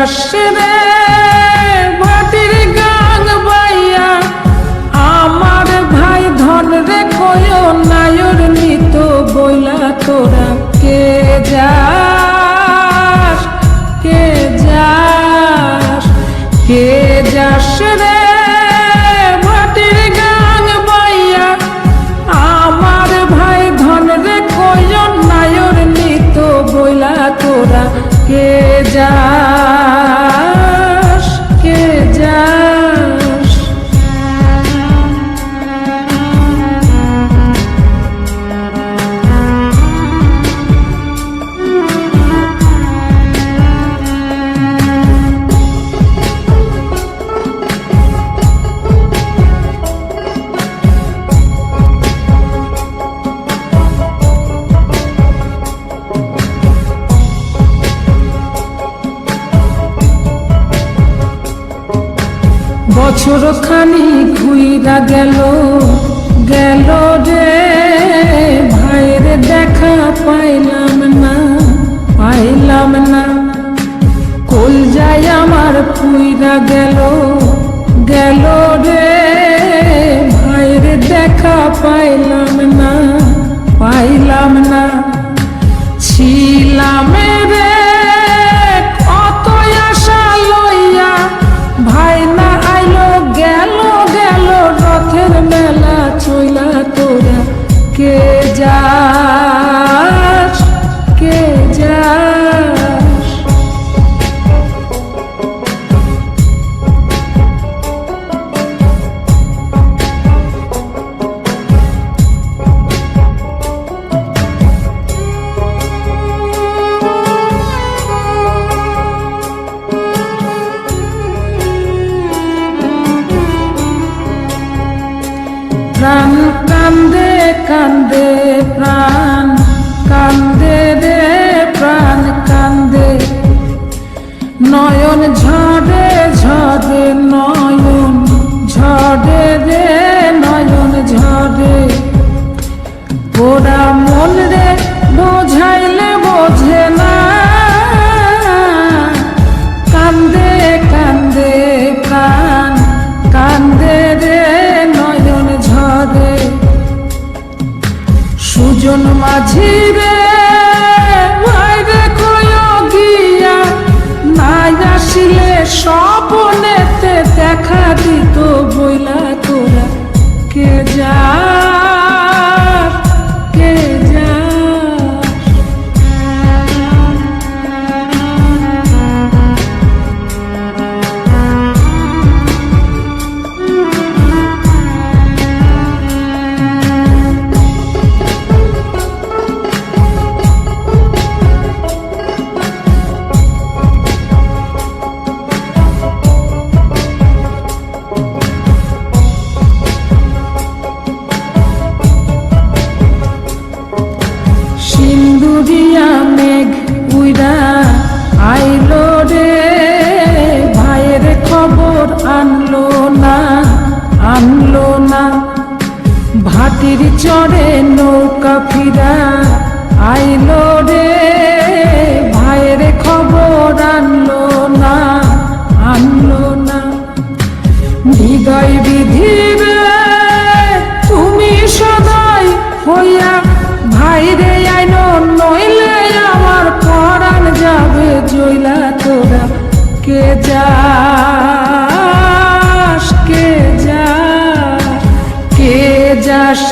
যাস রে ভাটির গাং বাইয়া আমার ভাই ধন রে কয় নায়র নিত বইলা তোরা কে যাস কে যাস কে যাস রে ভাটির গাং বাইয়া আমার ভাই ধন রে কয় নায়র নিত বইলা তোরা কে যাস কে যাস বছর খানি ঘুইরা গেল গেল রে ভাইয়ের দেখা পাইলাম না কল যায় আমার পুইরা গেল গেল রে ভাইয়ের দেখা পাইলাম না ছিলাম রে কত আশা লইয়া ভাই না আইলো গেল গেল রথের মেলা চইলা তোরা কে যাস কে যাস প্রাণ কান্দে কান্দে প্রাণ কান্দে রে প্রাণ কান্দে নয়ন ঝরে ঝরে নয়ন ঝরে রে নয়ন ঝরে ওরা মন রে বোঝাইলে বোঝে না কান্দে কান্দে প্রাণ কান্দে রে নয়ন ঝরে সুজন মাঝি রে ভাইরে কয় গিয়া নাই আসিলে স্বপনেতে দেখা দিত বইলা তোরা কে যাস কে যাস সিন্দুরিয়া মেঘ উইরা আইলো রে ভাইয়ের খবর আনলো না ভাটির চরে নৌকা ফিরা আইলো রে ভাইয়ের খবর আনলো না হৃদয় বিধির তুমি সদাই হইয়া ভাইরে আইনো নইলে আমার পরাণ যাবে জইলা তোরা কে যাস কে যাস কে যাস